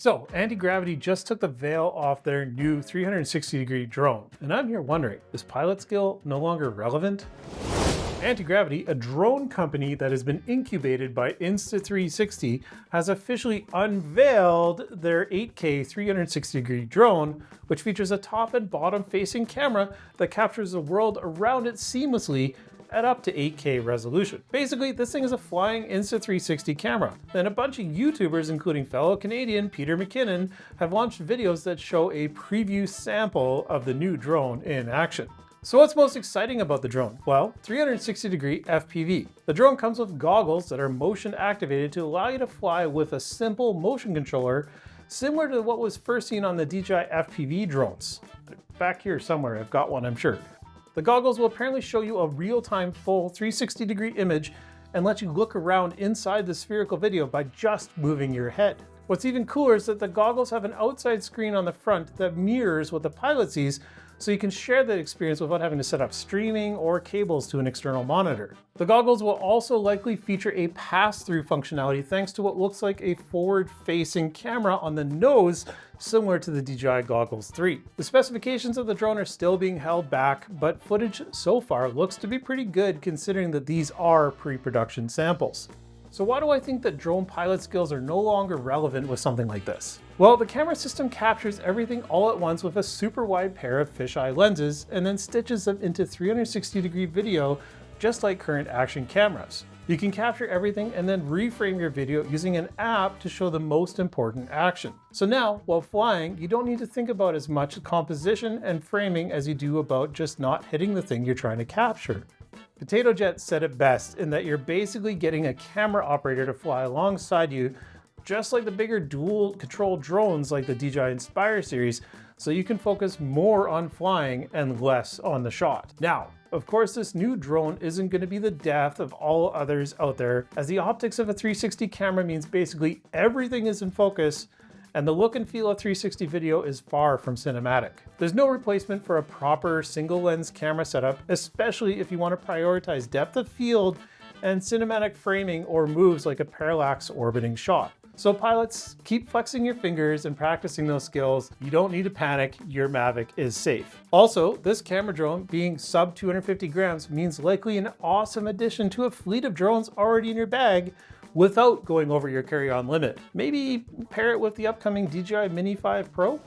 So, Antigravity just took the veil off their new 360-degree drone, and I'm here wondering, is pilot skill no longer relevant? Antigravity, a drone company that has been incubated by Insta360, has officially unveiled their 8K 360-degree drone, which features a top and bottom facing camera that captures the world around it seamlessly at up to 8K resolution. Basically, this thing is a flying Insta360 camera. And a bunch of YouTubers, including fellow Canadian Peter McKinnon, have launched videos that show a preview sample of the new drone in action. So what's most exciting about the drone? Well, 360-degree FPV. The drone comes with goggles that are motion activated to allow you to fly with a simple motion controller, similar to what was first seen on the DJI FPV drones. Back here somewhere, I've got one, I'm sure. The goggles will apparently show you a real-time full 360-degree image and let you look around inside the spherical video by just moving your head. What's even cooler is that the goggles have an outside screen on the front that mirrors what the pilot sees, so you can share that experience without having to set up streaming or cables to an external monitor. The goggles will also likely feature a pass-through functionality thanks to what looks like a forward-facing camera on the nose, similar to the DJI Goggles 3. The specifications of the drone are still being held back, but footage so far looks to be pretty good considering that these are pre-production samples. So why do I think that drone pilot skills are no longer relevant with something like this? Well, the camera system captures everything all at once with a super wide pair of fisheye lenses and then stitches them into 360-degree video just like current action cameras. You can capture everything and then reframe your video using an app to show the most important action. So now, while flying, you don't need to think about as much composition and framing as you do about just not hitting the thing you're trying to capture. Potato Jet said it best in that you're basically getting a camera operator to fly alongside you, just like the bigger dual control drones like the DJI Inspire series, so you can focus more on flying and less on the shot. Now, of course, this new drone isn't going to be the death of all others out there, as the optics of a 360 camera means basically everything is in focus, and the look and feel of 360 video is far from cinematic. There's no replacement for a proper single lens camera setup, especially if you want to prioritize depth of field and cinematic framing or moves like a parallax orbiting shot. So pilots, keep flexing your fingers and practicing those skills. You don't need to panic, your Mavic is safe. Also, this camera drone being sub 250 grams means likely an awesome addition to a fleet of drones already in your bag without going over your carry-on limit. Maybe pair it with the upcoming DJI Mini 5 Pro?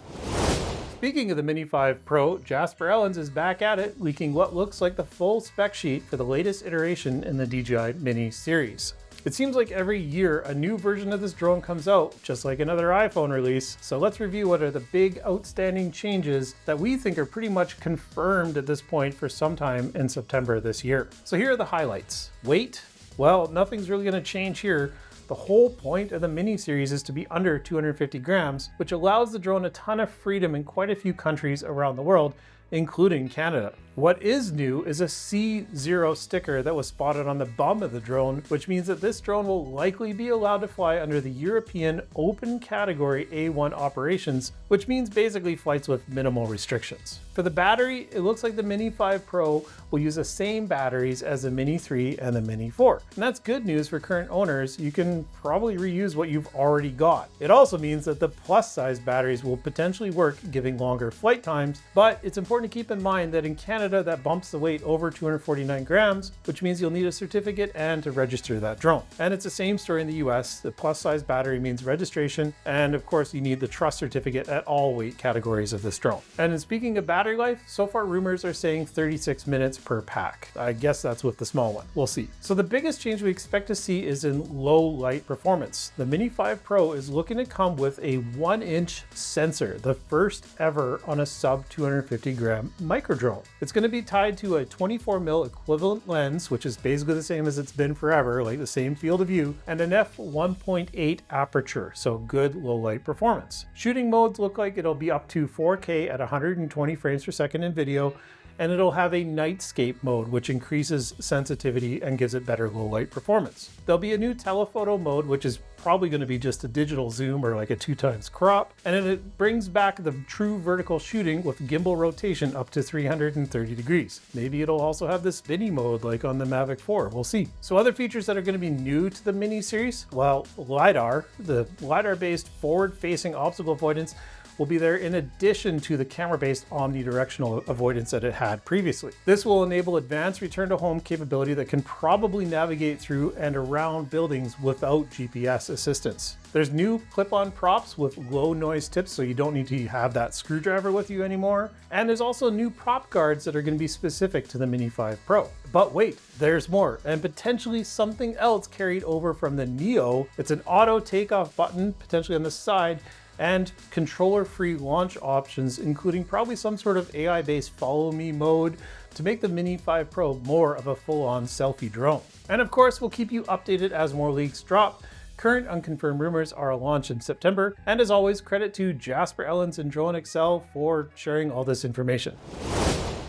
Speaking of the Mini 5 Pro, Jasper Ellens is back at it, leaking what looks like the full spec sheet for the latest iteration in the DJI Mini series. It seems like every year a new version of this drone comes out, just like another iPhone release. So let's review what are the big outstanding changes that we think are pretty much confirmed at this point for sometime in September this year. So here are the highlights. Weight. Well, nothing's really going to change here. The whole point of the Mini series is to be under 250 grams, which allows the drone a ton of freedom in quite a few countries around the world, including Canada. What is new is a C0 sticker that was spotted on the bum of the drone, which means that this drone will likely be allowed to fly under the European Open Category A1 operations, which means basically flights with minimal restrictions. For the battery, it looks like the Mini 5 Pro will use the same batteries as the Mini 3 and the Mini 4. And that's good news for current owners. You can probably reuse what you've already got. It also means that the plus size batteries will potentially work, giving longer flight times, but it's important to keep in mind that in Canada, that bumps the weight over 249 grams, which means you'll need a certificate and to register that drone. And it's the same story in the US. The plus size battery means registration, and of course you need the trust certificate at all weight categories of this drone. And in speaking of battery life, so far rumors are saying 36 minutes per pack. I guess that's with the small one. We'll see. So the biggest change we expect to see is in low light performance. The Mini 5 Pro is looking to come with a 1-inch sensor, the first ever on a sub 250 gram micro drone. It's going to be tied to a 24mm equivalent lens, which is basically the same as it's been forever, like the same field of view, and an f1.8 aperture, so good low light performance. Shooting modes look like it'll be up to 4K at 120 frames per second in video, and it'll have a nightscape mode, which increases sensitivity and gives it better low light performance. There'll be a new telephoto mode, which is probably going to be just a digital zoom or like a 2x crop, and then it brings back the true vertical shooting with gimbal rotation up to 330 degrees. Maybe it'll also have the spinny mode like on the Mavic 4, we'll see. So other features that are going to be new to the Mini series, well, LiDAR, the LiDAR-based forward-facing obstacle avoidance will be there in addition to the camera-based omnidirectional avoidance that it had previously. This will enable advanced return to home capability that can probably navigate through and around buildings without GPS assistance. There's new clip-on props with low noise tips, so you don't need to have that screwdriver with you anymore. And there's also new prop guards that are going to be specific to the Mini 5 Pro. But wait, there's more, and potentially something else carried over from the Neo. It's an auto takeoff button, potentially on the side, and controller-free launch options, including probably some sort of AI-based follow me mode to make the Mini 5 Pro more of a full-on selfie drone. And of course, we'll keep you updated as more leaks drop. Current unconfirmed rumors are a launch in September, and as always, credit to Jasper Ellens and Drone Excel for sharing all this information.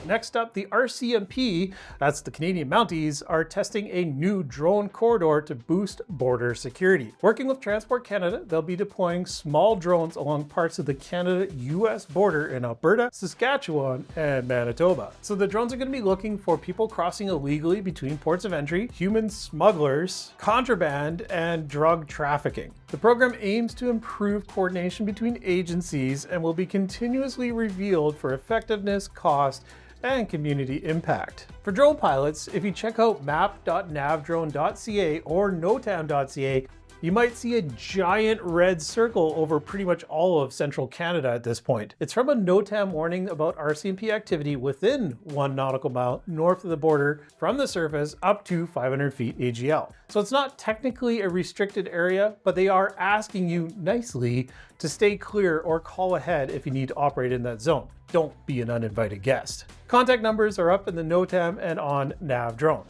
Next up, the RCMP, that's the Canadian Mounties, are testing a new drone corridor to boost border security. Working with Transport Canada, they'll be deploying small drones along parts of the Canada-US border in Alberta, Saskatchewan, and Manitoba. So the drones are going to be looking for people crossing illegally between ports of entry, human smugglers, contraband, and drug trafficking. The program aims to improve coordination between agencies and will be continuously revealed for effectiveness, cost, and community impact. For drone pilots, if you check out map.navdrone.ca or notam.ca, you might see a giant red circle over pretty much all of central Canada at this point. It's from a NOTAM warning about RCMP activity within 1 nautical mile north of the border from the surface up to 500 feet AGL. So it's not technically a restricted area, but they are asking you nicely to stay clear or call ahead if you need to operate in that zone. Don't be an uninvited guest. Contact numbers are up in the NOTAM and on NavDrone.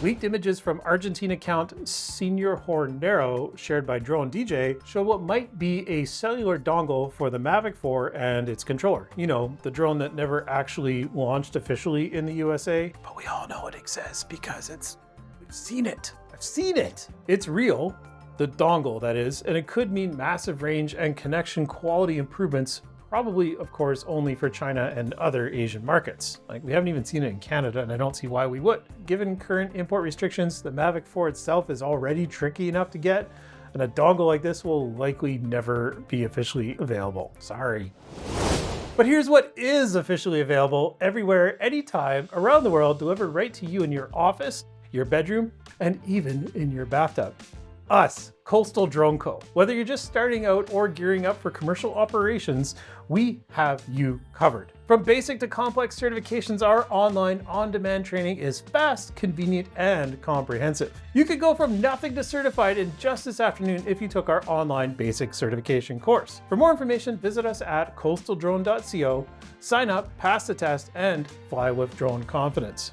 Leaked images from Argentina account Senior Hornero, shared by Drone DJ, show what might be a cellular dongle for the Mavic 4 and its controller. You know, the drone that never actually launched officially in the USA, but we all know it exists because we've seen it. I've seen it. It's real, the dongle that is, and it could mean massive range and connection quality improvements, probably, of course, only for China and other Asian markets. Like, we haven't even seen it in Canada, and I don't see why we would. Given current import restrictions, the Mavic 4 itself is already tricky enough to get, and a dongle like this will likely never be officially available. Sorry. But here's what is officially available everywhere, anytime, around the world, delivered right to you in your office, your bedroom, and even in your bathtub. Us, Coastal Drone Co. Whether you're just starting out or gearing up for commercial operations, we have you covered. From basic to complex certifications, our online on-demand training is fast, convenient, and comprehensive. You could go from nothing to certified in just this afternoon if you took our online basic certification course. For more information, visit us at coastaldrone.co, sign up, pass the test, and fly with drone confidence.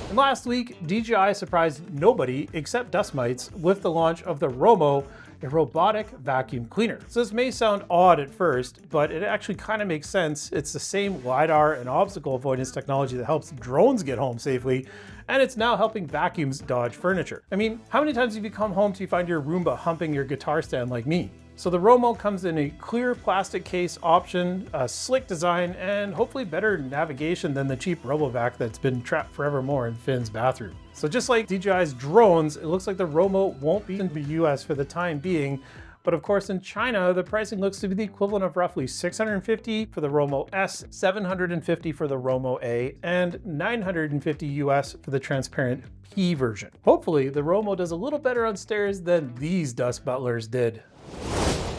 And last week, DJI surprised nobody except dust mites with the launch of the Romo, a robotic vacuum cleaner. So this may sound odd at first, but it actually kind of makes sense. It's the same LiDAR and obstacle avoidance technology that helps drones get home safely, and it's now helping vacuums dodge furniture. I mean, how many times have you come home to find your Roomba humping your guitar stand like me? So the Romo comes in a clear plastic case option, a slick design, and hopefully better navigation than the cheap RoboVac that's been trapped forevermore in Finn's bathroom. So just like DJI's drones, it looks like the Romo won't be in the US for the time being, but of course in China, the pricing looks to be the equivalent of roughly $650 for the Romo S, $750 for the Romo A, and $950 US for the transparent P version. Hopefully, the Romo does a little better on stairs than these dust butlers did.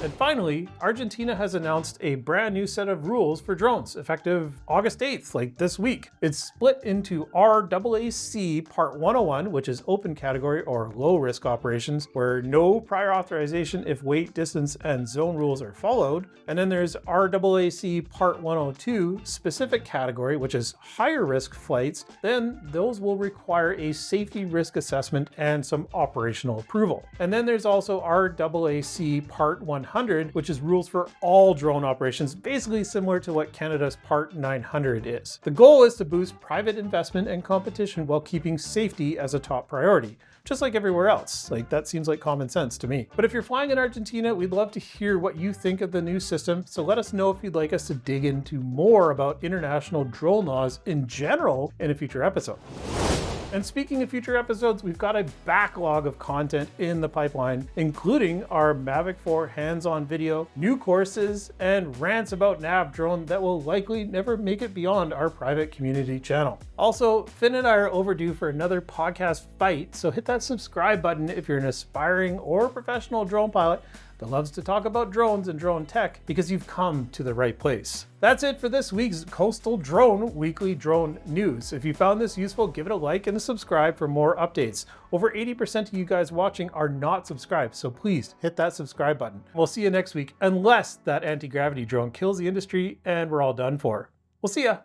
And finally, Argentina has announced a brand new set of rules for drones, effective August 8th, like this week. It's split into RAAC Part 101, which is open category or low risk operations, where no prior authorization if weight, distance, and zone rules are followed. And then there's RAAC Part 102, specific category, which is higher risk flights. Then those will require a safety risk assessment and some operational approval. And then there's also RAAC Part 100, 100, which is rules for all drone operations, basically similar to what Canada's Part 900 is. The goal is to boost private investment and competition while keeping safety as a top priority, just like everywhere else. Like, that seems like common sense to me. But if you're flying in Argentina, we'd love to hear what you think of the new system, so let us know if you'd like us to dig into more about international drone laws in general in a future episode. And speaking of future episodes, we've got a backlog of content in the pipeline, including our Mavic 4 hands-on video, new courses, and rants about nav drone that will likely never make it beyond our private community channel. Also, Finn and I are overdue for another podcast fight, so hit that subscribe button if you're an aspiring or professional drone pilot that loves to talk about drones and drone tech, because you've come to the right place. That's it for this week's Coastal Drone Weekly Drone News. If you found this useful, give it a like and a subscribe for more updates. Over 80% of you guys watching are not subscribed, so please hit that subscribe button. We'll see you next week, unless that anti-gravity drone kills the industry and we're all done for. We'll see ya.